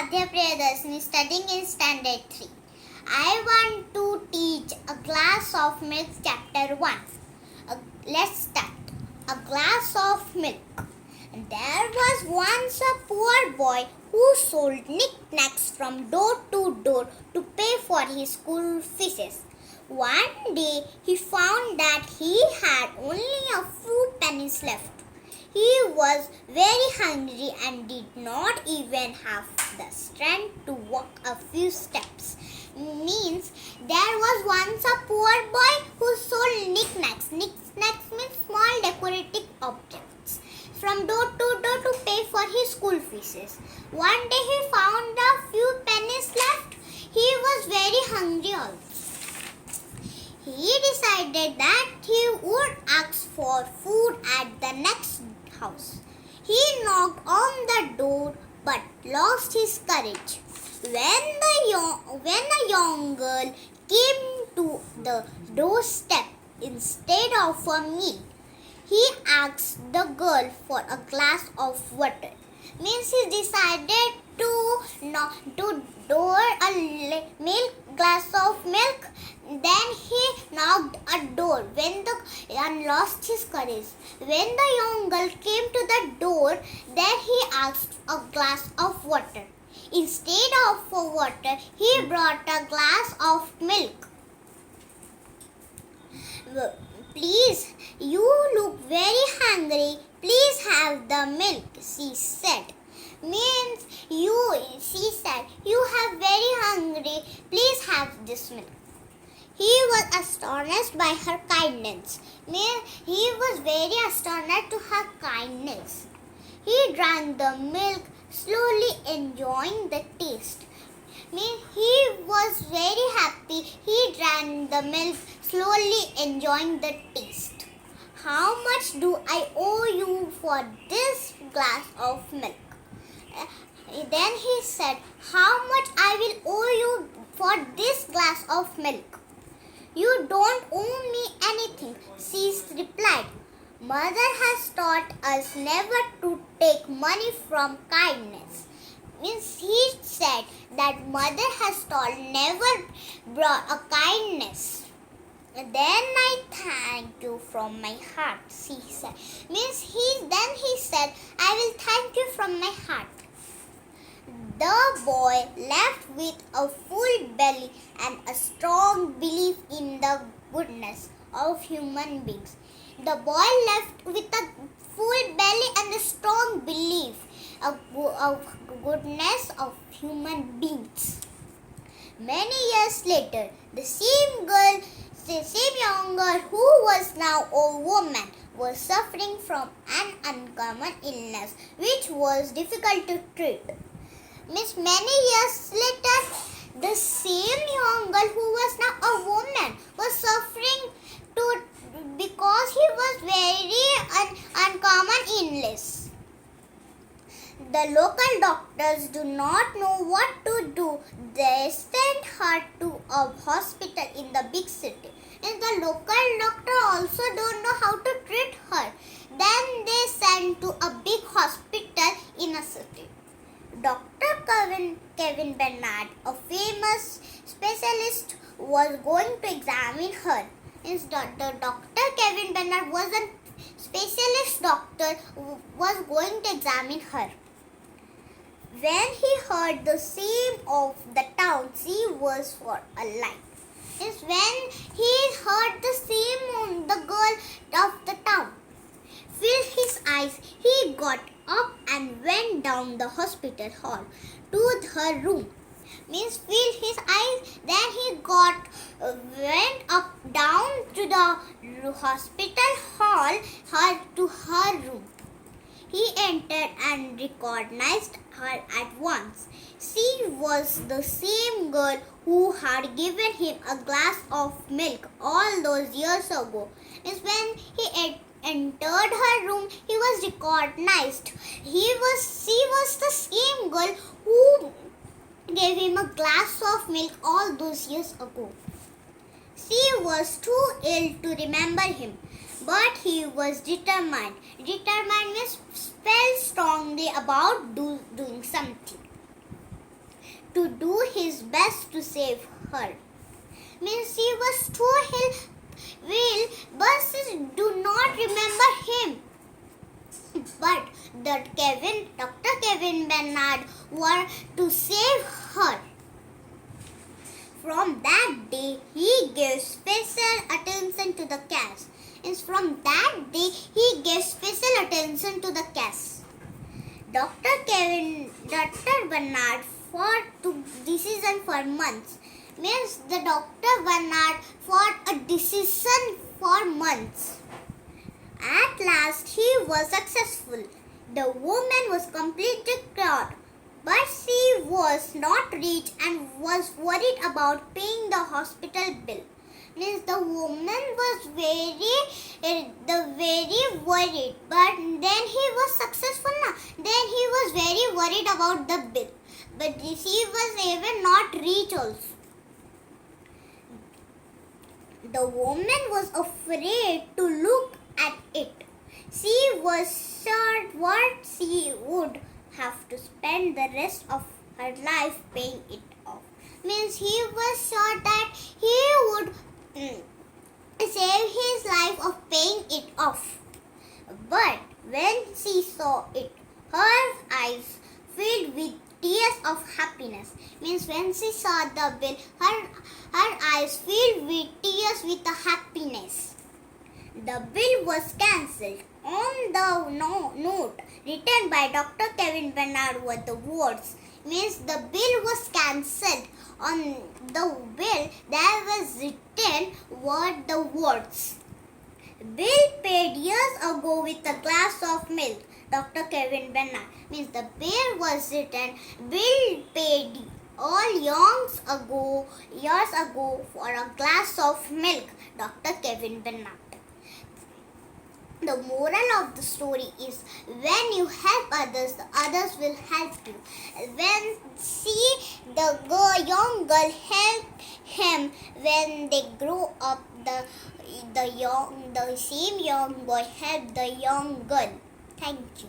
Aradhya studying in standard 3. I want to teach a glass of milk chapter 1. Let's start. A glass of milk. There was once a poor boy who sold knickknacks from door to door to pay for his school fees. One day he found that he had only a few pennies left. He was very hungry and did not even have the strength to walk a few steps. Means there was once a poor boy who sold knickknacks. Knickknacks means small decorative objects from door to door to pay for his school fees. One day he found a few pennies left. He was very hungry also. He decided that he would ask for food at the next house. He knocked on the door but lost his courage. When a young girl came to the doorstep instead of a meal, he asked the girl for a glass of water. Means he decided to door a glass of milk. Then he knocked a door and lost his courage. When the young girl came to the door, then he asked a glass of water. Instead of water, he brought a glass of milk. Please, you look very hungry. Please have the milk, she said. She said, you are very hungry. Please have this milk. He was astonished by her kindness. He was very astonished to her kindness. He drank the milk, slowly enjoying the taste. He was very happy. He drank the milk, slowly enjoying the taste. How much do I owe you for this glass of milk? Then he said, how much I will owe you for this glass of milk? You don't owe me anything, she replied. Mother has taught us never to take money from kindness. He said that mother has taught never brought a kindness. Then I thank you from my heart, she said. Then he said, I will thank you from my heart. The boy left with a full belly and a strong belief in the goodness of human beings. The boy left with a full belly and a strong belief of goodness of human beings. Many years later, the same young girl who was now a woman was suffering from an uncommon illness which was difficult to treat. Many years later, the same young girl who was now a woman was suffering because he was very uncommon illness. The local doctors do not know what to do. They sent her to a hospital in the big city. And the local doctor also don't know how to treat her. Then they sent to a big hospital in a city. Dr. Kevin Bernard, a famous specialist, was going to examine her. Dr. Kevin Bernard was a specialist doctor who was going to examine her. When he heard the scream of the town, she was for a life. When he heard the scream of the girl of the town, filled his eyes, he got up and went down the hospital hall to her room. Filled his eyes, then he went up down to the hospital hall to her room. He entered and recognized her at once. She was the same girl who had given him a glass of milk all those years ago. When he entered her room, he was recognized. She was the same girl who gave him a glass of milk all those years ago. She was too ill to remember him, but he was determined. Determined means felt strongly about doing something. to do his best to save her. Means he was too ill, buses do not remember him. But Dr. Kevin Bernard were to save her. From that day, he gave special attention to the cats. From that day, he gave special attention to the cats. Dr. Bernard fought to decision for months. Means the Dr. Bernard fought a decision for months. At last, he was successful. The woman was completely cured, but she was not rich and was worried about paying the hospital bill. Means the woman was very worried, but then he was successful now. Then he was very worried about the bill, but she was even not rich also. The woman was afraid to look at it. She was sure what she would have to spend the rest of her life paying it off. Means he was sure that he would save his life of paying it off. But when she saw it, her eyes filled with tears of happiness. Means when she saw the bill, her eyes filled with tears with happiness. The bill was cancelled. On the note written by Dr. Kevin Bernard were the words. Means the bill was cancelled. On the bill there was written were the words. Bill paid years ago with a glass of milk. Dr. Kevin Bernard. Means the bill was written. Bill paid all years ago for a glass of milk. Dr. Kevin Bernard. The moral of the story is when you help others, the others will help you. When the young girl helped him, when they grow up, the same young boy helped the young girl. Thank you.